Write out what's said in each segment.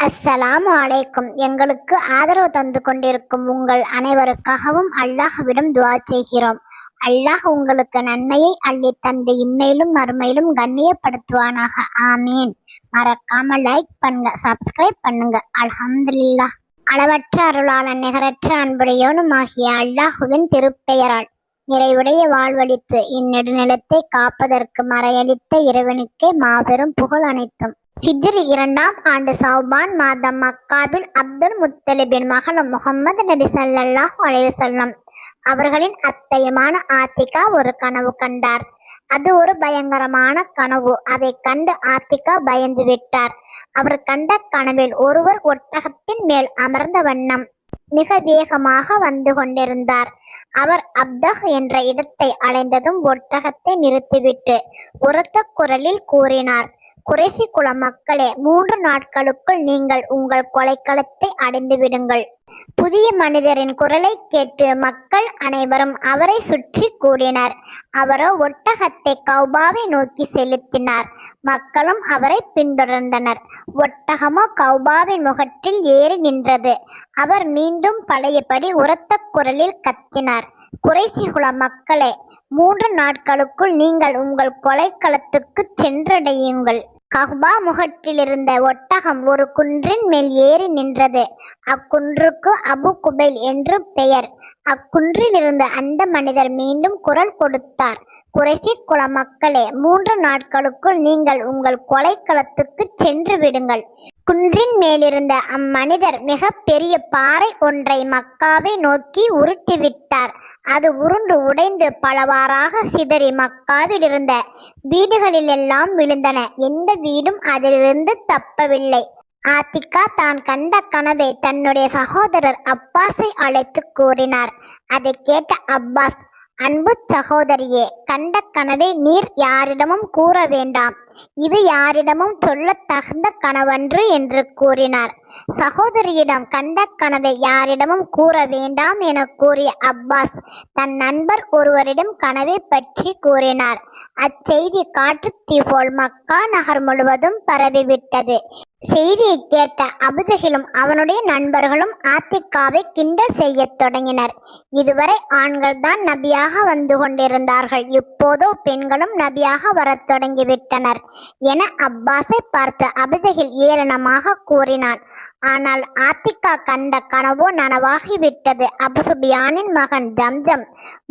அஸ்ஸலாமு அலைக்கும். எங்களுக்கு ஆதரவு தந்து கொண்டிருக்கும் உங்கள் அனைவருக்காகவும் அல்லாஹ்விடம் துஆ செய்கிறோம். அல்லாஹ் உங்களுக்கு நன்மையை அள்ளி தந்து இம்மையிலும் மறுமையிலும் கண்ணியப்படுத்துவானாக. ஆமீன். மறக்காம லைக் பண்ணுங்க, சப்ஸ்கிரைப் பண்ணுங்க. அல்ஹம்துலில்லாஹ். அளவற்ற அருளாளன் நிகரற்ற அன்புடையவனுமாகிய அல்லாஹுவின் திருப்பெயரால் நிறைவுடைய வாழ்வளித்து இந்நெடுநிலத்தை காப்பதற்கு மறையளித்த இறைவனுக்கே மாபெரும் புகழ் அனைத்தும். ஹிஜ்ரி 2ஆம் ஆண்டு சௌபான் மாதம் மக்காவில் அப்துல் முத்தலிபின் மகளும் முகம்மது நபி ஸல்லல்லாஹு அலைஹி வஸல்லம் அவர்களின் அத்தையுமான ஆத்திகா ஒரு கனவு கண்டார். அது ஒரு பயங்கரமான கனவு. அதை கண்டு ஆத்திகா பயந்து விட்டார். அவர் கண்ட கனவில் ஒருவர் ஒட்டகத்தின் மேல் அமர்ந்த வண்ணம் மிக வேகமாக வந்து கொண்டிருந்தார். அவர் அப்தஹ் என்ற இடத்தை அடைந்ததும் ஒட்டகத்தை நிறுத்திவிட்டு உரத்த குரலில் கூறினார், குறைசி குல மக்களே, 3 நாட்களுக்குள் நீங்கள் உங்கள் கொலைக்களத்தை அடைந்து விடுங்கள். புதிய மனிதரின் குரலை கேட்டு மக்கள் அனைவரும் அவரை சுற்றி கூடினர். அவரோ ஒட்டகத்தை கௌபாவை நோக்கி செலுத்தினார். மக்களும் அவரை பின்தொடர்ந்தனர். ஒட்டகமோ கௌபாவின் முகட்டில் ஏறி நின்றது. அவர் மீண்டும் பழையபடி உரத்த குரலில் கத்தினார், குறைசி குல மக்களே, 3 நாட்களுக்குள் நீங்கள் உங்கள் கொலைக்களத்துக்கு சென்றடையுங்கள். கஹ்பா முகட்டில் இருந்த ஒட்டகம் ஒரு குன்றின் மேல் ஏறி நின்றது. அக்குன்றுக்கு அபு குபைல் என்று பெயர். அக்குன்றில் இருந்த அந்த மனிதர் மீண்டும் குரல் கொடுத்தார், குறைசி குல மக்களே, 3 நாட்களுக்குள் நீங்கள் உங்கள் கொலைக்களத்துக்கு சென்று விடுங்கள். குன்றின் மேலிருந்த அம்மனிதர் மிக பெரிய பாறை ஒன்றை மக்காவை நோக்கி உருட்டிவிட்டார். அது உருண்டு உடைந்து பலவாறாக சிதறி மக்காவில் இருந்த வீடுகளிலெல்லாம் விழுந்தன. எந்த வீடும் அதிலிருந்து தப்பவில்லை. ஆத்திகா தான் கண்ட கனவை தன்னுடைய சகோதரர் அப்பாஸை அழைத்து கூறினார். அதை கேட்ட அப்பாஸ், அன்பு சகோதரியே, கண்ட கனவை நீர் யாரிடமும் கூற வேண்டாம். இது யாரிடமும் சொல்ல தகுந்த கனவன்று என்று கூறினார். சகோதரியிடம் கண்ட கனவை யாரிடமும் கூற வேண்டாம் என கூறிய அப்பாஸ் தன் நண்பர் ஒருவரிடம் கனவை பற்றி கூறினார். அச்செய்தி காட்டுத்தீ போல் மக்கா நகர் முழுவதும் பரவிவிட்டது. செய்தியை கேட்ட அபுஜஹிலும் அவனுடைய நண்பர்களும் ஆத்திகாவை கிண்டல் செய்ய தொடங்கினர். இதுவரை ஆண்கள் தான் நபியாக வந்து கொண்டிருந்தார்கள், இப்போதோ பெண்களும் நபியாக வரத் தொடங்கிவிட்டனர் என அப்பாஸை பார்த்து அபுஜஹில் ஏளனமாக கூறினான். ஆனால் ஆத்திகா கண்ட கனவோ நனவாகிவிட்டது. அபு சுபியானின் மகன் ஜம்ஜம்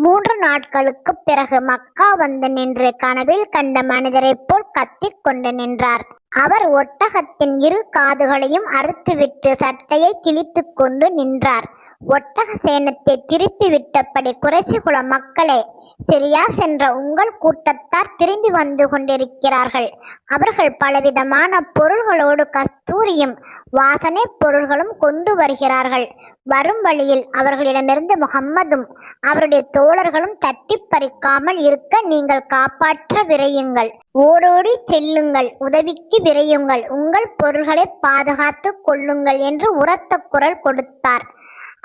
3 நாட்களுக்கு பிறகு மக்கா வந்து நின்று கனவில் கண்ட மனிதரைப் போல் கத்திக் கொண்டு நின்றார். அவர் ஒட்டகத்தின் 2 காதுகளையும் அறுத்துவிட்டு சட்டையை கிழித்து கொண்டு நின்றார். ஒட்டக சேனத்தை திருப்பி விட்டபடி, குறைசி குல மக்களே, சிரியா சென்ற உங்கள் கூட்டத்தார் திரும்பி வந்து கொண்டிருக்கிறார்கள். அவர்கள் பலவிதமான பொருள்களோடு கஸ்தூரியும் வாசனை பொருள்களும் கொண்டு வருகிறார்கள். வரும் வழியில் அவர்களிடமிருந்து முகம்மதும் அவருடைய தோழர்களும் தட்டி பறிக்காமல் இருக்க நீங்கள் காப்பாற்ற விரையுங்கள். ஓடோடி செல்லுங்கள், உதவிக்கு விரையுங்கள், உங்கள் பொருள்களை பாதுகாத்து கொள்ளுங்கள் என்று உரத்த குரல் கொடுத்தார்.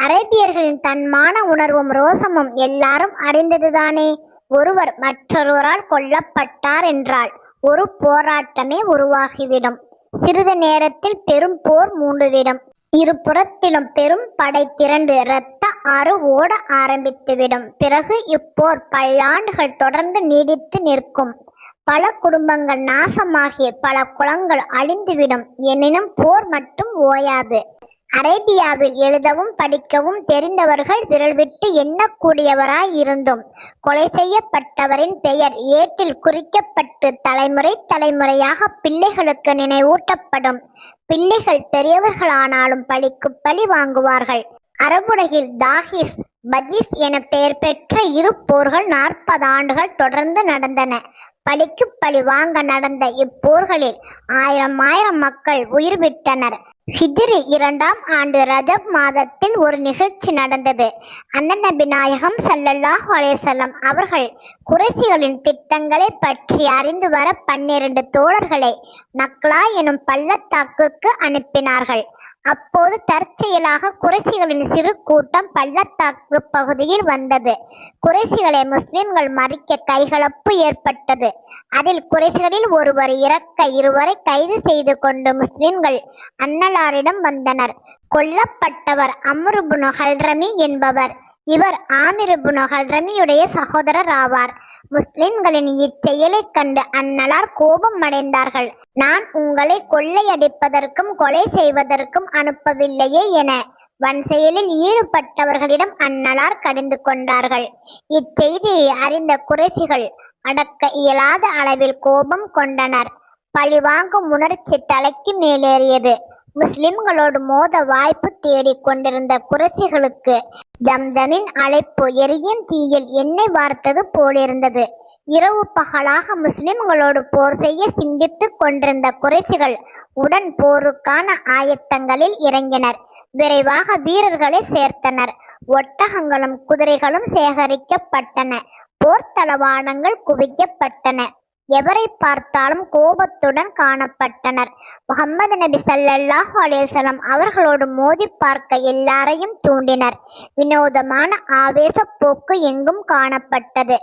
அரேபியர்களின் தன்மான உணர்வும் ரோசமும் எல்லாரும் அறிந்ததுதானே. ஒருவர் மற்றொருவரால் கொல்லப்பட்டார் என்றால் ஒரு போராட்டமே உருவாகிவிடும். சிறிது நேரத்தில் பெரும் போர் மூண்டுவிடும். இருபுறத்திலும் பெரும் படை திரண்டு இரத்த ஆறு ஓட ஆரம்பித்துவிடும். பிறகு இப்போர் பல்லாண்டுகள் தொடர்ந்து நீடித்து நிற்கும். பல குடும்பங்கள் நாசமாகி பல குளங்கள் அழிந்துவிடும். எனினும் போர் மட்டும் ஓயாது. அரேபியாவில் எழுதவும் படிக்கவும் தெரிந்தவர்கள் விரல் விட்டு எண்ணக்கூடியவராய் இருந்தும் கொலை செய்யப்பட்டவரின் பெயர் ஏட்டில் குறிக்கப்பட்டு தலைமுறை தலைமுறையாக பிள்ளைகளுக்கு நினைவூட்டப்படும். பிள்ளைகள் பெரியவர்களானாலும் பழிக்கு பழி வாங்குவார்கள். அரபுலகில் தாஹிஸ், பதீஸ் என பெயர் பெற்ற 2 போர்கள் 40 ஆண்டுகள் தொடர்ந்து நடந்தன. பழிக்கு பழி வாங்க நடந்த இப்போர்களில் 1000 மக்கள் உயிர் விட்டனர். ஹிஜ்ரி 2ஆம் ஆண்டு ரஜப் மாதத்தில் ஒரு நிகழ்ச்சி நடந்தது. அண்ணன் நபி நாயகம் ஸல்லல்லாஹு அலைஹி வஸல்லம் அவர்கள் குறைசிகளின் திட்டங்களை பற்றி அறிந்து வர 12 தோழர்களை நக்லா எனும் பள்ளத்தாக்குக்கு அனுப்பினார்கள். அப்போது தற்செயலாக குறைஷிகளின் சிறு கூட்டம் பள்ளத்தாக்கு பகுதியில் வந்தது. குறைஷிகளை முஸ்லிம்கள் மறிக்க கைகலப்பு ஏற்பட்டது. அதில் குறைஷிகளில் ஒருவர் இறக்க இருவரை கைது செய்து கொண்டு முஸ்லிம்கள் அன்னலாரிடம் வந்தனர். கொல்லப்பட்டவர் அம்ர் இப்னு ஹல்ரமி என்பவர். இவர் ஆமிர் இப்னு ஹல்ரமியுடைய சகோதரர் ஆவார். முஸ்லிம்களின் இச்செயலைக் கண்டு அன்னலார் கோபம் அடைந்தார்கள். நான் உங்களை கொள்ளையடிப்பதற்கும் கொலை செய்வதற்கும் அனுப்பவில்லையே என வன் செயலில் ஈடுபட்டவர்களிடம் அன்னலார் கடிந்து கொண்டார்கள். இச்செய்தியை அறிந்த குறைஷிகள் அடக்க இயலாத அளவில் கோபம் கொண்டனர். பழிவாங்கும் உணர்ச்சி தலைக்கு மேலேறியது. முஸ்லிம்களோடு மோத வாய்ப்பு தேடிக் கொண்டிருந்த குறைஷிகளுக்கு ஜம்ஜமின் அழைப்பு எரியும் தீயில் எண்ணெய் வார்த்தது போலிருந்தது. இரவு பகலாக முஸ்லிம்களோடு போர் செய்ய சிந்தித்துக் கொண்டிருந்த குறைஷிகள் உடன் போருக்கான ஆயத்தங்களில் இறங்கினர். விரைவாக வீரர்களை சேர்த்தனர். ஒட்டகங்களும் குதிரைகளும் சேகரிக்கப்பட்டன. போர் தளவாடங்கள் குவிக்கப்பட்டன. எவரை பார்த்தாலும் கோபத்துடன் காணப்பட்டனர். முகமது நபி ஸல்லல்லாஹு அலைஹி வஸல்லம் அவர்களோடு மோதி பார்க்க எல்லாரையும் தூண்டினர். வினோதமான ஆவேச போக்கு எங்கும் காணப்பட்டது.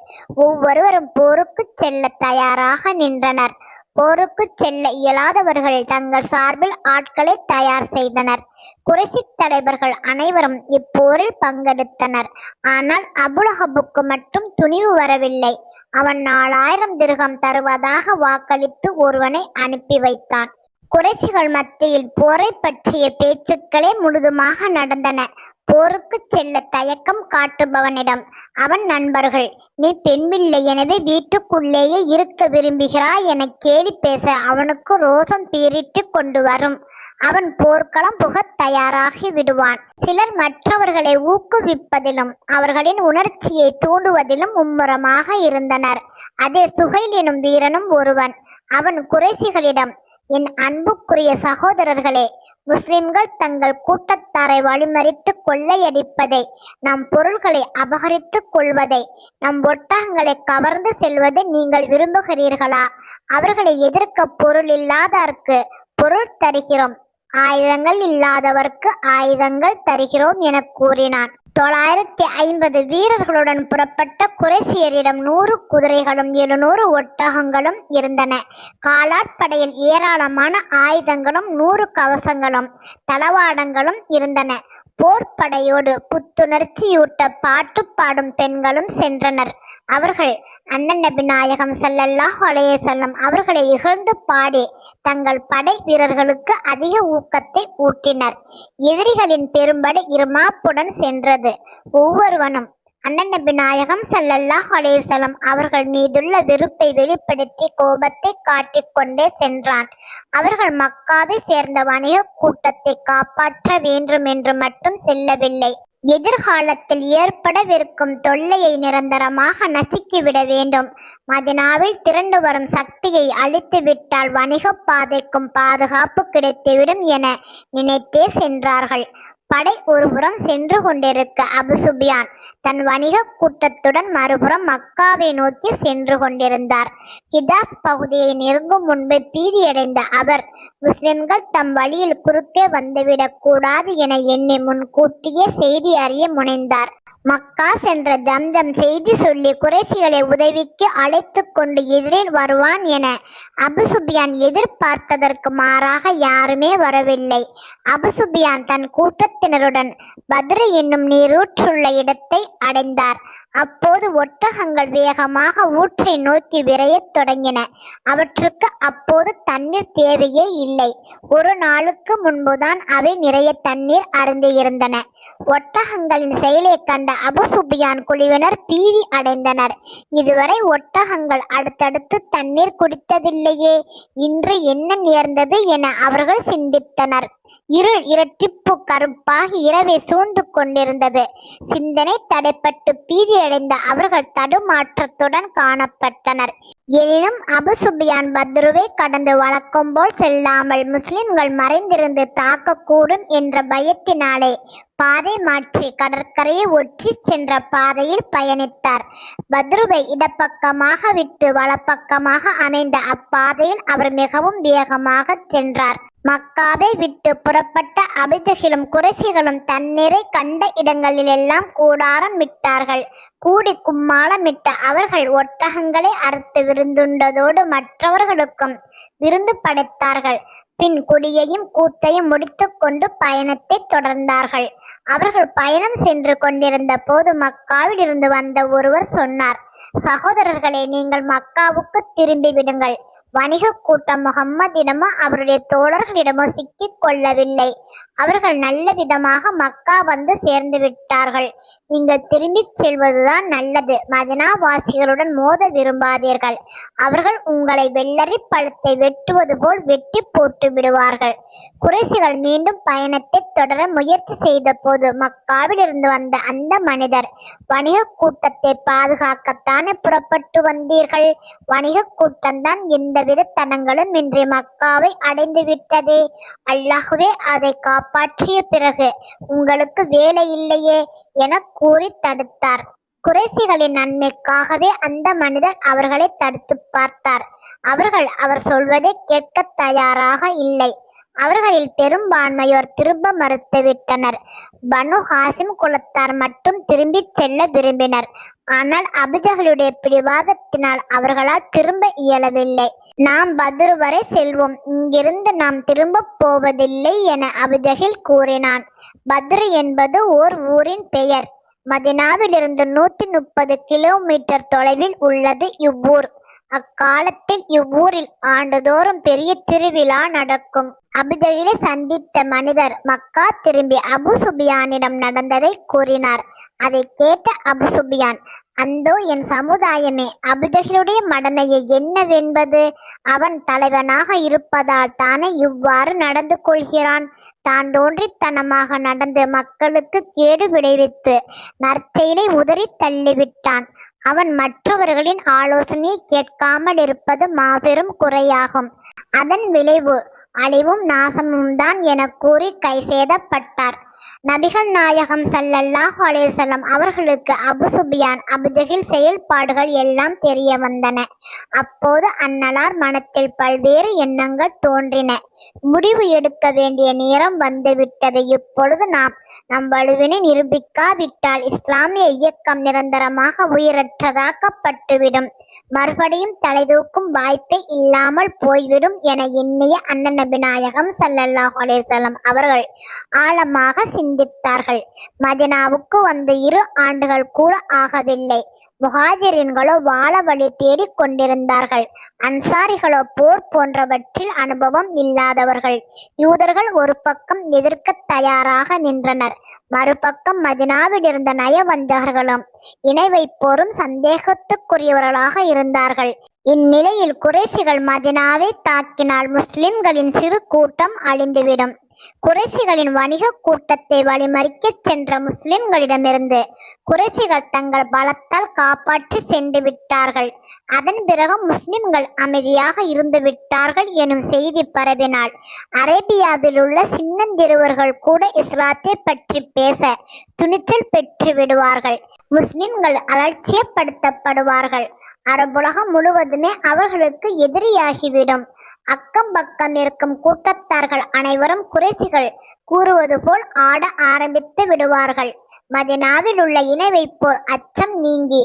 ஒவ்வொருவரும் போருக்கு செல்ல தயாராக நின்றனர். போருக்கு செல்ல இயலாதவர்கள் தங்கள் சார்பில் ஆட்களை தயார் செய்தனர். குறைஷி தலைவர்கள் அனைவரும் இப்போரில் பங்கெடுத்தனர். ஆனால் அபுலஹபுக்கு மட்டும் துணிவு வரவில்லை. அவன் 4000 திர்ஹம் தருவதாக வாக்களித்து ஒருவனை அனுப்பி வைத்தான். குறைஷிகள் மத்தியில் போரை பற்றிய பேச்சுக்களே முழுதுமாக நடந்தன. போருக்கு செல்ல தயக்கம் காட்டுபவனிடம் அவன் நண்பர்கள், நீ பெண்பில்லை, எனவே வீட்டுக்குள்ளேயே இருக்க விரும்புகிறாய் என கேலி பேச அவனுக்கு ரோசம் பீறிட்டு கொண்டு வரும். அவன் போர்க்களம் புகத் தயாராகி விடுவான். சிலர் மற்றவர்களை ஊக்குவிப்பதிலும் அவர்களின் உணர்ச்சியை தூண்டுவதிலும் மும்முரமாக இருந்தனர். அதில் சுஹைல் எனும் வீரனும் ஒருவன். அவன் குறைஷிகளிடம், என் அன்புக்குரிய சகோதரர்களே, முஸ்லிம்கள் தங்கள் கூட்டத்தாரை வழிமறித்து கொள்ளையடிப்பதை, நம் பொருள்களை அபகரித்து கொள்வதை, நம் ஒட்டகங்களை கவர்ந்து செல்வதை நீங்கள் விரும்புகிறீர்களா? அவர்களை எதிர்க்க பொருள் இல்லாதவர்க்கு பொருள் தருகிறோம், ஆயுதங்கள் இல்லாதவர்க்கு ஆயுதங்கள் தருகிறோம் என கூறினான். 950 வீரர்களுடன் புறப்பட்ட குறைஷியரிடம் 100 குதிரைகளும் 700 ஒட்டகங்களும் இருந்தன. காலாட்படையில் ஏராளமான ஆயுதங்களும் 100 கவசங்களும் தளவாடங்களும் இருந்தன. போர்ப்படையோடு புத்துணர்ச்சியூட்ட பாட்டு பாடும் பெண்களும் சென்றனர். அவர்கள் அண்ணன் நபி நாயகம் ஸல்லல்லாஹு அலைஹி வஸல்லம் அவர்களை இகழ்ந்து பாடி தங்கள் படை வீரர்களுக்கு அதிக ஊக்கத்தை ஊட்டினர். எதிரிகளின் பெரும்படை இருமாப்புடன் சென்றது. ஒவ்வொருவனும் அண்ணன் நபி நாயகம் ஸல்லல்லாஹு அலைஹி வஸல்லம் அவர்கள் மீதுள்ள வெறுப்பை வெளிப்படுத்தி கோபத்தை காட்டிக்கொண்டே சென்றான். அவர்கள் மக்காவை சேர்ந்த வணிக கூட்டத்தை காப்பாற்ற வேண்டும் என்று மட்டும் செல்லவில்லை, எதிர்காலத்தில் ஏற்படவிருக்கும் தொல்லையை நிரந்தரமாக நசுக்கிவிட வேண்டும். மதினாவில் திரண்டு வரும் சக்தியை அழித்துவிட்டால் வணிக பாதைக்கும் பாதுகாப்பு கிடைத்துவிடும் என நினைத்தே சென்றார்கள். படை ஒருபுறம் சென்று கொண்டிருக்க அபு சுபியான் தன் வணிக கூட்டத்துடன் மறுபுறம் மக்காவை நோக்கி சென்று கொண்டிருந்தார். ஹிஜாஸ் பகுதியை நெருங்கும் முன்பே பீதியடைந்த அவர் முஸ்லிம்கள் தம் வழியில் குறுக்கே வந்துவிடக் கூடாது என எண்ணி முன்கூட்டியே செய்தி அறிய முனைந்தார். மக்கா சென்ற ஜம்ஜம் செய்தி சொல்லி குறைஷிகளை உதவிக்கு அழைத்து கொண்டு எதிரில் வருவான் என அபு சுபியான் எதிர்பார்த்ததற்கு மாறாக யாருமே வரவில்லை. அபு சுபியான் தன் கூட்டத்தினருடன் பத்ர் என்னும் நீரூற்றுள்ள இடத்தை அடைந்தார். அப்போது ஒட்டகங்கள் வேகமாக ஊற்றை நோக்கி விரையத் தொடங்கின. அவற்றுக்கு அப்போது தண்ணீர் தேவையே இல்லை. ஒரு நாளுக்கு முன்புதான் அவை நிறைய தண்ணீர் அருந்தியிருந்தன. ஒட்டகங்களின் செயலை கண்ட அபு சுபியான் குழுவினர் பீதி அடைந்தனர். இதுவரை ஒட்டகங்கள் அடுத்தடுத்து தண்ணீர் குடித்ததில்லையே, இன்று என்ன நேர்ந்தது என அவர்கள் சிந்தித்தனர். இருள் இரட்டிப்பு கருப்பாகி இரவை சூழ்ந்து கொண்டிருந்தது. சிந்தனை தடைப்பட்டு பீதியடைந்த அவர்கள் தடுமாற்றத்துடன் காணப்பட்டனர். எனினும் அபு சுபியான் பத்ருவை கடந்து வழக்கம் போல் செல்லாமல் முஸ்லிம்கள் மறைந்திருந்து தாக்கக்கூடும் என்ற பயத்தினாலே பாதை மாற்றி கடற்கரையை ஒற்றி சென்ற பாதையில் பயணித்தார். பத்ருவை இடப்பக்கமாக விட்டு வலப்பக்கமாக அமைந்த அப்பாதையில் அவர் மிகவும் வேகமாக சென்றார். மக்காவை விட்டு புறப்பட்ட அபூஜஹலும் குறைஷிகளும் தண்ணீரை கண்ட இடங்களிலெல்லாம் கூடாரம் விட்டார்கள். கூடி கும்மாளமிட்ட அவர்கள் ஒட்டகங்களை அறுத்து விருந்துண்டதோடு மற்றவர்களுக்கும் விருந்து படைத்தார்கள். பின் குடியையும் கூத்தையும் முடித்து கொண்டு பயணத்தை தொடர்ந்தார்கள். அவர்கள் பயணம் சென்று கொண்டிருந்த போது மக்காவில் இருந்து வந்த ஒருவர் சொன்னார், சகோதரர்களே, நீங்கள் மக்காவுக்கு திரும்பி விடுங்கள். வணிக கூட்டம் முகம்மதிடமோ அவருடைய தோழர்களிடமோ சிக்கிக் கொள்ளவில்லை. அவர்கள் நல்ல விதமாக மக்கா வந்து சேர்ந்து விட்டார்கள். நீங்கள் திரும்பி செல்வதுதான் நல்லது. மதினாவாசிகளுடன் மோத விரும்பாதீர்கள். அவர்கள் உங்களை வெள்ளரி பழத்தை வெட்டுவது போல் வெட்டி போட்டு விடுவார்கள். குறைஷிகள் மீண்டும் பயணத்தை தொடர முயற்சி செய்த போது மக்காவில் இருந்து வந்த அந்த மனிதர், வணிக கூட்டத்தை பாதுகாக்கத்தானே புறப்பட்டு வந்தீர்கள்? வணிக கூட்டம்தான் எந்தவித தனங்களும் இன்றி மக்காவை அடைந்து விட்டதே. அல்லாஹ்வே அதை காப்பாற்றிய பிறகு உங்களுக்கு வேலை இல்லையே என கூறி தடுத்தார். குறைஷிகளின் நன்மைக்காகவே அந்த மனிதர் அவர்களை தடுத்து பார்த்தார். அவர்கள் அவர் சொல்வதை கேட்க தயாராக இல்லை. அவர்களில் பெரும்பான்மையோர் திரும்ப மறுத்துவிட்டனர். பனு ஹாசிம் குலத்தார் மட்டும் திரும்பி செல்ல விரும்பினர். ஆனால் அபூஜஹலுடைய பிடிவாதத்தினால் அவர்களால் திரும்ப இயலவில்லை. நாம் பத்ர் வரை செல்வோம், இங்கிருந்து நாம் திரும்ப போவதில்லை என அபூஜஹல் கூறினான். பத்ர் என்பது ஓர் ஊரின் பெயர். மதினாவிலிருந்து 130 கிலோமீட்டர் தொலைவில் உள்ளது இவ்வூர். அக்காலத்தில் இவ்வூரில் ஆண்டுதோறும் பெரிய திருவிழா நடக்கும். அபூஜஹலை சந்தித்த மனிதர் மக்கா திரும்பி அபு சுபியானிடம் நடந்ததை கூறினார். அதை கேட்ட அபு சுபியான், அந்தோ என் சமுதாயமே, அபூஜஹலுடைய மடமையை என்னவென்பது? அவன் தலைவனாக இருப்பதால் தானே இவ்வாறு நடந்து கொள்கிறான். தான் தோன்றித்தனமாக நடந்து மக்களுக்கு கேடு விளைவித்து நற்செயலை உதறி தள்ளிவிட்டான். அவன் மற்றவர்களின் ஆலோசனையை கேட்காமல் இருப்பது மாபெரும் குறையாகும். அதன் விளைவு அழிவும் நாசமும் தான் என கூறி கைசேதப்பட்டார். நபிகள் நாயகம் ஸல்லல்லாஹு அலைஹி வஸல்லம் அவர்களுக்கு அபு சுபியான் அபூஜஹல் செயல்பாடுகள் எல்லாம் தெரிய வந்தன. அப்போது அன்னலார் மனத்தில் பல்வேறு எண்ணங்கள் தோன்றின. முடிவு எடுக்க வேண்டிய நேரம் வந்துவிட்டது. இப்பொழுது நம் வலுவினை நிரூபிக்காவிட்டால் இஸ்லாமிய இயக்கம் நிரந்தரமாக உயிரற்றதாக்கப்பட்டுவிடும். மறுபடியும் தலைதூக்கும் வாய்ப்பே இல்லாமல் போய்விடும் என எண்ணிய அண்ணன் நபி நாயகம் ஸல்லல்லாஹு அலைஹி வஸல்லம் அவர்கள் ஆழமாக சிந்தித்தார்கள். மதினாவுக்கு வந்து 2 ஆண்டுகள் கூட ஆகவில்லை. முஹாஜிரின்களோ வாழ வழி தேடிக் கொண்டிருந்தார்கள். அன்சாரிகளோ போர் போன்றவற்றில் அனுபவம் இல்லாதவர்கள். யூதர்கள் ஒரு பக்கம் எதிர்க்க தயாராக நின்றனர். மறுபக்கம் மதினாவில் இருந்த நயவஞ்சகர்களும் இணை வைப்போரும் சந்தேகத்துக்குரியவர்களாக இருந்தார்கள். இந்நிலையில் குறைஷிகள் மதினாவை தாக்கினால் முஸ்லிம்களின் சிறு கூட்டம் அழிந்துவிடும். குறைஷிகளின் வணிக கூட்டத்தை வழிமறிக்கச் சென்ற முஸ்லிம்களிடமிருந்து குறைஷிகள் தங்கள் பலத்தால் காப்பாற்றி சென்று விட்டார்கள். அதன் பிறகு முஸ்லிம்கள் அமைதியாக இருந்து விட்டார்கள் எனும் செய்தி பரவினால் அரேபியாவில் உள்ள சின்னந்திருவர்கள் கூட இஸ்லாத்தை பற்றி பேச துணிச்சல் பெற்று விடுவார்கள். முஸ்லிம்கள் அலட்சியப்படுத்தப்படுவார்கள். அரபுலகம் முழுவதுமே அவர்களுக்கு எதிரியாகிவிடும். அக்கம் பக்கம் இருக்கும் கூட்டத்தார்கள் அனைவரும் குறைஷிகள் கூறுவது போல் ஆட ஆரம்பித்து விடுவார்கள். மதினாவில் உள்ள இணை வைப்போர் அச்சம் நீங்கி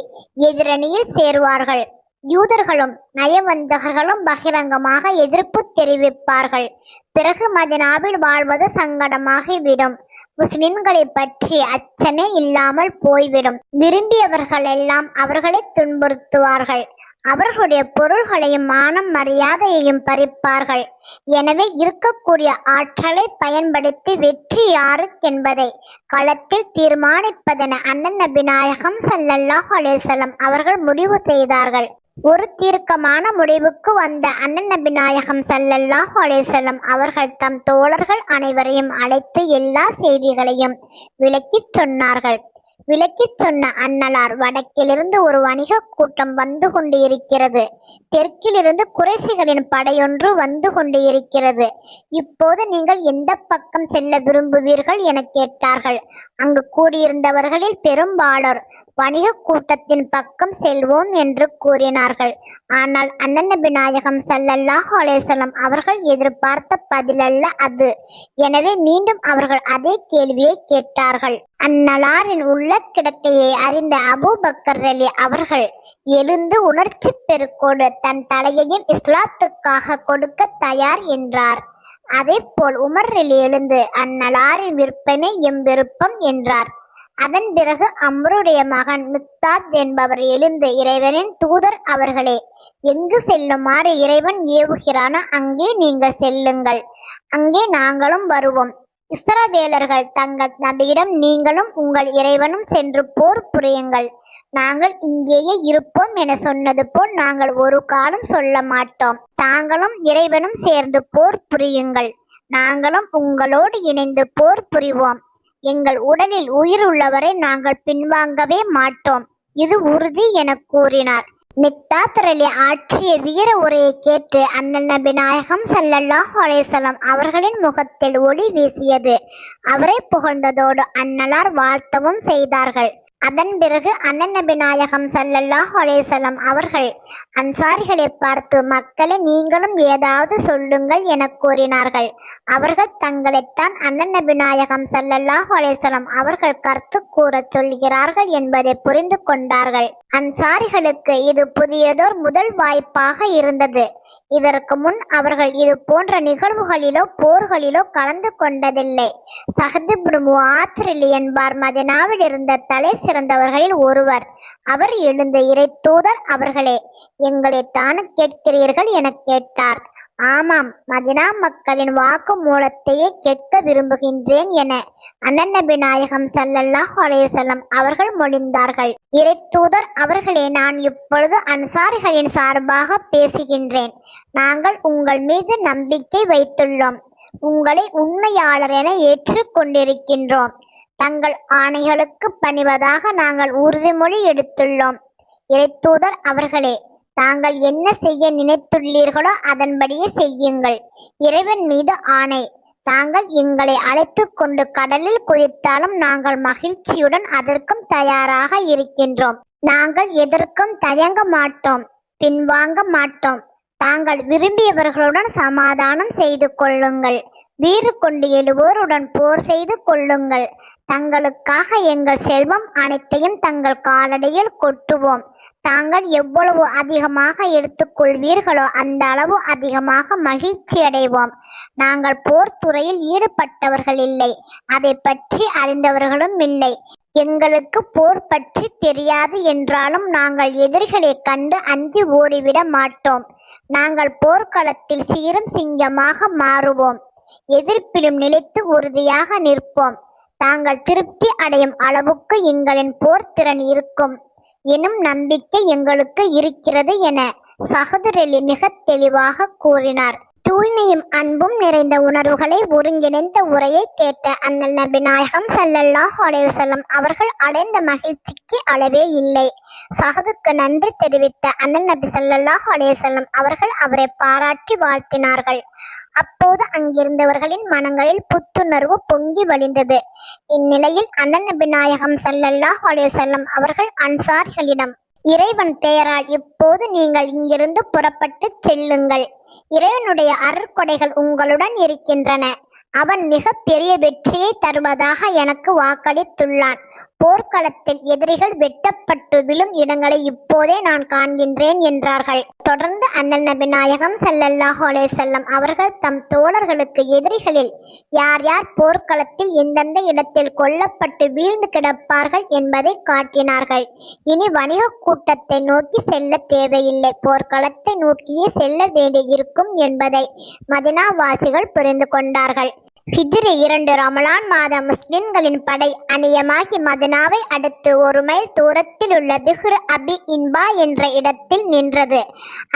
எதிரணியில் சேருவார்கள். யூதர்களும் நயவஞ்சகர்களும் பகிரங்கமாக எதிர்ப்பு தெரிவிப்பார்கள். பிறகு மதினாவில் வாழ்வது சங்கடமாகிவிடும். முஸ்லிம்களை பற்றி அச்சமே இல்லாமல் போய்விடும். விரும்பியவர்கள் எல்லாம் அவர்களை துன்புறுத்துவார்கள். அவர்களுடைய பொருள்களையும் மானம் மரியாதையையும் பறிப்பார்கள். எனவே இருக்கக்கூடிய ஆற்றலை பயன்படுத்தி வெற்றி யாருக்கென்பதை களத்தில் தீர்மானிப்பதென அண்ணன் நபி நாயகம் ஸல்லல்லாஹு அலைஹி வஸல்லம் அவர்கள் முடிவு செய்தார்கள். ஒரு தீர்க்கமான முடிவுக்கு வந்த அண்ணன் நபி நாயகம் ஸல்லல்லாஹு அலைஹி வஸல்லம் அவர்கள் தம் தோழர்கள் அனைவரையும் அழைத்து எல்லா செய்திகளையும் விளக்கிச் சொன்னார்கள். விளக்கிச் சொன்ன அன்னலார், வடக்கிலிருந்து ஒரு வணிக கூட்டம் வந்து கொண்டு இருக்கிறது. தெற்கிலிருந்து குறைசிகளின் படையொன்று வந்து கொண்டு இருக்கிறது. இப்போது நீங்கள் எந்த பக்கம் செல்ல விரும்புவீர்கள் என கேட்டார்கள். அங்கு கூடியிருந்தவர்களில் பெரும்பாலோர் வணிக கூட்டத்தின் பக்கம் செல்வோம் என்று கூறினார்கள். ஆனால் அண்ணன் நபி நாயகம் ஸல்லல்லாஹு அலைஹி வஸல்லம் அவர்கள் எதிர்பார்த்த பதிலல்ல அது. எனவே மீண்டும் அவர்கள் அதே கேள்வியை கேட்டார்கள். அந்நலாரின் உள்ள கிடக்கையை அறிந்த அபூபக்கர் ரலி அவர்கள் எழுந்து உணர்ச்சி பெருக்கோடு தன் தலையையும் இஸ்லாத்துக்காக கொடுக்க தயார் என்றார். அதே போல் உமர் ரலி எழுந்து அந்நலாரின் விற்பனை எம் விருப்பம் என்றார். அதன் பிறகு அம்ருடைய மகன் மிக்தாத் என்பவர் எழுந்து, இறைவனின் தூதர் அவர்களே, எங்கு செல்லுமாறு இறைவன் ஏவுகிறானோ அங்கே நீங்கள் செல்லுங்கள், அங்கே நாங்களும் வருவோம். இஸ்ரவேலர்கள் தங்கள் நபியிடம், நீங்களும் உங்கள் இறைவனும் சென்று போர் புரியுங்கள், நாங்கள் இங்கேயே இருப்போம் என சொன்னது போல் நாங்கள் ஒரு காலம் சொல்ல மாட்டோம். தாங்களும் இறைவனும் சேர்ந்து போர் புரியுங்கள், நாங்களும் உங்களோடு இணைந்து போர் புரிவோம். எங்கள் உடலில் உயிர் உள்ளவரை நாங்கள் பின்வாங்கவே மாட்டோம், இது உறுதி என கூறினார். மிக்தாத் ரலி ஆற்றிய வீர உரையை கேட்டு அண்ணன் நபி நாயகம் ஸல்லல்லாஹு அலைஹி வஸல்லம் அவர்களின் முகத்தில் ஒளி வீசியது. அவரை புகழ்ந்ததோடு அன்னலார் வாழ்த்தவும் செய்தார்கள். அதன் பிறகு அண்ணன் நபி நாயகம் ஸல்லல்லாஹு அலைஹி வஸல்லம் அவர்கள் அன்சாரிகளை பார்த்து, மக்களை நீங்களும் ஏதாவது சொல்லுங்கள் என கூறினார்கள். அவர்கள் தங்களைத்தான் அண்ணன் நபி நாயகம் ஸல்லல்லாஹு அலைஹி வஸல்லம் அவர்கள் கருத்து கூறச் சொல்கிறார்கள் என்பதை புரிந்து கொண்டார்கள். அன்சாரிகளுக்கு இது புதியதோர் முதல் வாய்ப்பாக இருந்தது. இதற்கு முன் அவர்கள் இது போன்ற நிகழ்வுகளிலோ போர்களிலோ கலந்து கொண்டதில்லை. சஹத் இப்னு முஆத் ரலி என்பார் மதீனாவில் இருந்த தலை சிறந்தவர்களில் ஒருவர். அவர் எழுந்த, இறை தூதர் அவர்களே, எங்களை தானே கேட்கிறீர்கள் என கேட்டார். ஆமாம், மதீனா மக்களின் வாக்கு மூலத்தையே கேட்க விரும்புகின்றேன் என அண்ணன் நபி நாயகம் ஸல்லல்லாஹு அலைஹி வஸல்லம் அவர்கள் மொழிந்தார்கள். இறை தூதர் அவர்களே, நான் இப்பொழுது அன்சாரிகளின் சார்பாக பேசுகின்றேன். நாங்கள் உங்கள் மீது நம்பிக்கை வைத்துள்ளோம், உங்களை உண்மையாளர் என ஏற்றுக் கொண்டிருக்கின்றோம். தங்கள் ஆணைகளுக்கு பணிவதாக நாங்கள் உறுதிமொழி எடுத்துள்ளோம். இறை தூதர் அவர்களே, தாங்கள் என்ன செய்ய நினைத்துள்ளீர்களோ அதன்படியே செய்யுங்கள். இறைவன் மீது ஆணை, தாங்கள் எங்களை அழைத்து கொண்டு கடலில் குதித்தாலும் நாங்கள் மகிழ்ச்சியுடன் அதற்கும் தயாராக இருக்கின்றோம். நாங்கள் எதற்கும் தயங்க மாட்டோம், பின்வாங்க மாட்டோம். தாங்கள் விரும்பியவர்களுடன் சமாதானம் செய்து கொள்ளுங்கள், வீறு கொண்டு எழுவோருடன் போர் செய்து கொள்ளுங்கள். தங்களுக்காக எங்கள் செல்வம் அனைத்தையும் தங்கள் காலடியில் கொட்டுவோம். தாங்கள் எவ்வளவு அதிகமாக எடுத்துக்கொள்வீர்களோ அந்த அளவு அதிகமாக மகிழ்ச்சி அடைவோம். நாங்கள் போர் துறையில் ஈடுபட்டவர்கள் இல்லை, அதை பற்றி அறிந்தவர்களும் இல்லை. எங்களுக்கு போர் பற்றி தெரியாது என்றாலும் நாங்கள் எதிரிகளை கண்டு அஞ்சி ஓடிவிட மாட்டோம். நாங்கள் போர்க்களத்தில் சீரும் சிங்கமாக மாறுவோம், எதிர்ப்பிலும் நிலைத்து உறுதியாக நிற்போம். தாங்கள் திருப்தி அடையும் அளவுக்கு எங்களின் போர் திறன் இருக்கும் எனும் நம்பிக்கை எங்களுக்கு இருக்கிறது என சஹத் ரலி மிக தெளிவாக கூறினார். தூய்மையும் அன்பும் நிறைந்த உணர்வுகளை ஒருங்கிணைந்த உரையை கேட்ட அண்ணல் நபி நாயகம் ஸல்லல்லாஹு அலைஹி வஸல்லம் அவர்கள் அடைந்த மகிழ்ச்சிக்கு அளவே இல்லை. சஹதுக்கு நன்றி தெரிவித்த அண்ணல் நபி ஸல்லல்லாஹு அலைஹி வஸல்லம் அவர்கள் அவரை பாராட்டி வாழ்த்தினார்கள். அப்போது அங்கிருந்தவர்களின் மனங்களில் புத்துணர்வு பொங்கி வழிந்தது. இந்நிலையில் அண்ணன் நபி நாயகம் ஸல்லல்லாஹு அலைஹி வஸல்லம் அவர்கள் அன்சாரிகளிடம், இறைவன் பெயரால் இப்போது நீங்கள் இங்கிருந்து புறப்பட்டு செல்லுங்கள். இறைவனுடைய அருட்கொடைகள் உங்களுடன் இருக்கின்றன. அவன் மிக பெரிய வெற்றியை தருவதாக எனக்கு வாக்களித்துள்ளான். போர்க்களத்தில் எதிரிகள் வெட்டப்பட்டு விழும் இடங்களை இப்போதே நான் காண்கின்றேன் என்றார்கள். தொடர்ந்து அண்ணல் நபி நாயகம் ஸல்லல்லாஹு அலைஹி வஸல்லம் அவர்கள் தம் தோழர்களுக்கு எதிரிகளில் யார் யார் போர்க்களத்தில் எந்தெந்த இடத்தில் கொல்லப்பட்டு வீழ்ந்து கிடப்பார்கள் என்பதை காட்டினார்கள். இனி வணிக கூட்டத்தை நோக்கி செல்ல தேவையில்லை, போர்க்களத்தை நோக்கியே செல்ல வேண்டியிருக்கும் என்பதை மதீனாவாசிகள் புரிந்து கொண்டார்கள். ஹிஜ்ரி 2 ரமலான் மாதம் முஸ்லிம்களின் படை அணியமாகி மதினாவை அடுத்து 1 மைல் தூரத்தில் உள்ள பிஹ்ர் அபி இன்பா என்ற இடத்தில் நின்றது.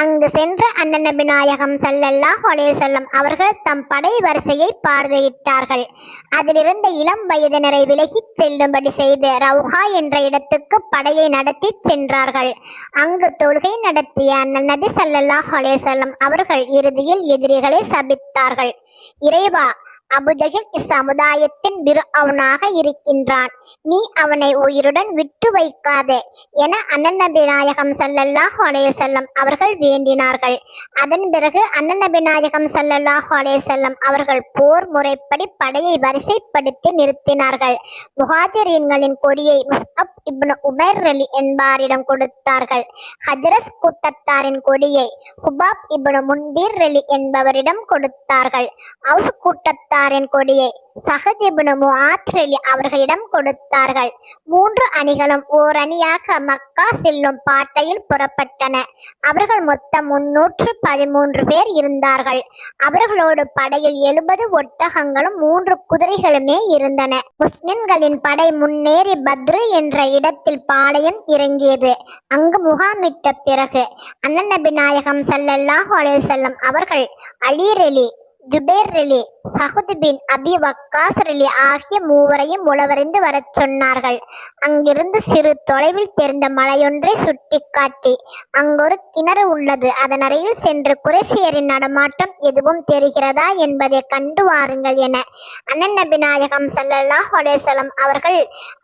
அங்கு சென்ற அண்ணன் நபி நாயகம் ஸல்லல்லாஹு அலைஹி வஸல்லம் அவர்கள் தம் படை வரிசையை பார்வையிட்டார்கள். அதிலிருந்த இளம் வயதினரை விலகிச் செல்லும்படி செய்து ரவுஹா என்ற இடத்துக்கு படையை நடத்தி சென்றார்கள். அங்கு தொழுகை நடத்திய அண்ணன் நபி ஸல்லல்லாஹு அலைஹி வஸல்லம் அவர்கள் இறுதியில் எதிரிகளை சபித்தார்கள். இறைவா, அபுஜஹில் இச்சமுதாயத்தின் பிர்அவுனாக இருக்கின்றான், நீ அவனை உயிருடன் விட்டு வைக்காதே என அண்ணன் நபி நாயகம் ஸல்லல்லாஹு அலைஹி வஸல்லம் அவர்கள் வேண்டினார்கள். அதன் பிறகு அண்ணன் நபி நாயகம் ஸல்லல்லாஹு அலைஹி வஸல்லம் அவர்கள் போர் முறைப்படி படையை வரிசைப்படுத்தி நிறுத்தினார்கள். முஹாஜிரீன்களின் கொடியை முஸ்அப் இப்னு உமைர் ரலி என்பாரிடம் கொடுத்தார்கள். ஹஜ்ரஸ் கூட்டத்தாரின் கொடியை ஹுபாப் இப்னு முன்தீர் ரலி என்பவரிடம் கொடுத்தார்கள். அவுஸ் கூட்டத்தாரின் கொடியை சஹத் இப்னு முஆத் ரலி அவர்களிடம் கொடுத்தார்கள். 3 அணிகளும் ஓர் அணியாக மக்கா செல்லும் பாட்டையில் புறப்பட்டன. அவர்கள் மொத்தம் 313 பேர் இருந்தார்கள். அவர்களோடு படையில் 70 ஒட்டகங்களும் 3 குதிரைகளுமே இருந்தன. முஸ்லிம்களின் படை முன்னேறி பத்ரு என்ற இடத்தில் பாளையம் இறங்கியது. அங்கு முகாமிட்ட பிறகு அண்ணன் நபி நாயகம் ஸல்லல்லாஹு அலைஹி வஸல்லம் அவர்கள் அலி ரலி, ஜுபைர் ரலி, சஹத் பின் அபி வக்காஸ் ரலி ஆகிய மூவரையும் உளவறிந்து வரச் சொன்னார்கள். அங்கிருந்து சிறு தொலைவில் தெரிந்த மலையொன்றை சுட்டிக்காட்டி, அங்கொரு கிணறு உள்ளது, அதன் அருகில் சென்று குறைசியரின் நடமாட்டம் எதுவும் தெரிகிறதா என்பதை கண்டு வாருங்கள் என அண்ணன் நபி நாயகம் ஸல்லல்லாஹு அலைஹி வஸல்லம்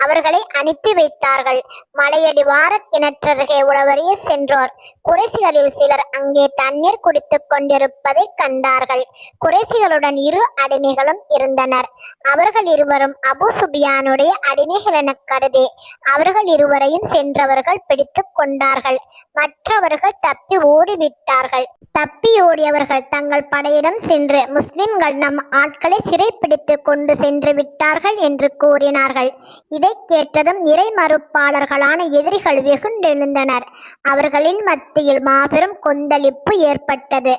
அவர்களை அனுப்பி வைத்தார்கள். மலையடி வார கிணற்றருகே உளவறிய சென்றோர் குறைசிகளில் சிலர் அங்கே தண்ணீர் குடித்துக் கொண்டிருப்பதை கண்டார்கள். குறைசிகளுடன் 2 அடிமைகளும் இருந்தனர். அவர்கள் இருவரும் அபு சுபியானுடைய அடிமைகள் என கருதி அவர்கள் இருவரையும் சென்றவர்கள் பிடித்துக் கொண்டார்கள். மற்றவர்கள் தப்பி ஓடிவிட்டார்கள். தப்பி ஓடியவர்கள் தங்கள் படையிடம் சென்று, முஸ்லிம்கள் நம் ஆட்களை சிறைப்பிடித்து கொண்டு சென்று விட்டார்கள் என்று கூறினார்கள். இதை கேட்டதும் இறை மறுப்பாளர்களான எதிரிகள் வெகுண்டெழுந்தனர். அவர்களின் மத்தியில் மாபெரும் கொந்தளிப்பு ஏற்பட்டது.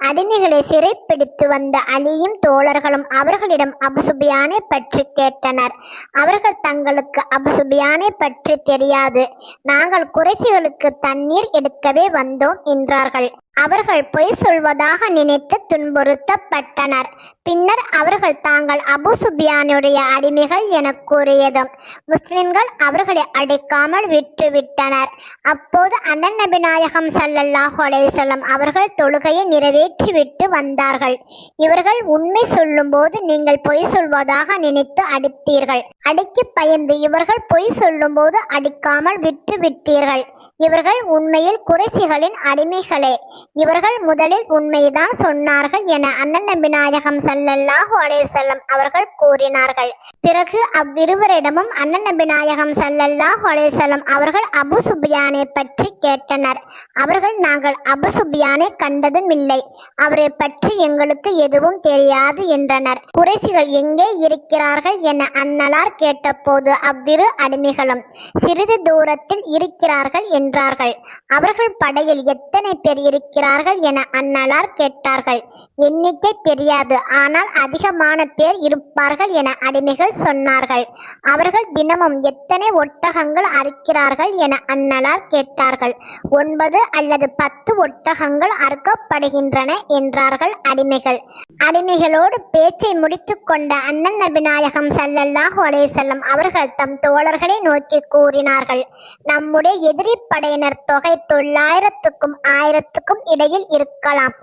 அடிமைகளை சிறைப்பிடித்து வந்த அலியும் தோழர்களும் அவர்களிடம் அபு சுபியானை பற்றி கேட்டனர். அவர்கள் தங்களுக்கு அபு சுபியானை பற்றி தெரியாது, நாங்கள் குறைசிகளுக்கு தண்ணீர் எடுக்கவே வந்தோம் என்றார்கள். அவர்கள் பொய் சொல்வதாக நினைத்து துன்புறுத்தப்பட்டனர். பின்னர் அவர்கள் தாங்கள் அபு சுபியானுடைய அடிமைகள் என கூறியதும் முஸ்லிம்கள் அவர்களை அடிக்காமல் விட்டுவிட்டனர். அப்போது அண்ணன் நபி நாயகம் ஸல்லல்லாஹு அலைஹி வஸல்லம் அவர்கள் தொழுகையை நிறைவேற்றிவிட்டு வந்தார்கள். இவர்கள் உண்மை சொல்லும் போது நீங்கள் பொய் சொல்வதாக நினைத்து அடித்தீர்கள். அடிக்கு பயந்து இவர்கள் பொய் சொல்லும் போது அடிக்காமல் விட்டுவிட்டீர்கள். இவர்கள் உண்மையில் குறைசிகளின் அடிமைகளே. இவர்கள் முதலில் உண்மைதான் சொன்னார்கள் என அண்ணன் நபி நாயகம் ஸல்லல்லாஹு அலைஹி வஸல்லம் அவர்கள் கூறினார்கள். பிறகு அவ்விருவரிடமும் அண்ணன் நபி நாயகம் ஸல்லல்லாஹு அலைஹி வஸல்லம் அவர்கள் அபு சுபியானை பற்றி கேட்டனர். அவர்கள், நாங்கள் அபு சுபியானை கண்டதும் இல்லை, அவரை பற்றி எங்களுக்கு எதுவும் தெரியாது என்றனர். குறைசிகள் எங்கே இருக்கிறார்கள் என அன்னலார் கேட்டபோது அவ்விரு அடிமைகளும் சிறிது தூரத்தில் இருக்கிறார்கள் என்றார்கள். அவர்கள் படையில் எத்தனை பேர் இருக்கிறார்கள் என அன்னலார் கேட்டார்கள். எண்ணிக்கை தெரியாது, ஆனால் அதிகமான பேர் இருப்பார்கள் என அடிமைகள் சொன்னார்கள். அவர்கள் தினமும் எத்தனை ஒட்டகங்கள் அறுக்கிறார்கள் என அன்னலார் கேட்டார்கள். 9 அல்லது 10 ஒட்டகங்கள் அறுக்கப்படுகின்றன என்றார்கள் அடிமைகள். அடிமைகளோடு பேச்சை முடித்துக் கொண்ட அண்ணன் நபி நாயகம் ஸல்லல்லாஹு அலைஹி வஸல்லம் அவர்கள் தம் தோழர்களை நோக்கி கூறினார்கள், நம்முடைய எதிரி படையினர் தொகை 900க்கும் 1000க்கும் இடையில் இருக்கலாம்.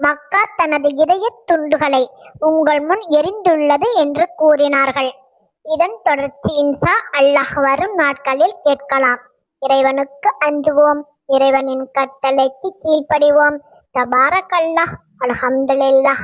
மக்கா தனது இதய துண்டுகளை உங்கள் முன் எரிந்துள்ளது என்று கூறினார்கள். இதன் தொடர்ச்சி இன்ஷா அல்லாஹ் வரும் நாட்களில் கேட்கலாம். இறைவனுக்கு அஞ்சுவோம், இறைவனின் கட்டளைக்கு கீழ்ப்படிவோம். தபாரக்கல்லாஹ், அல்ஹம்துலில்லாஹ்.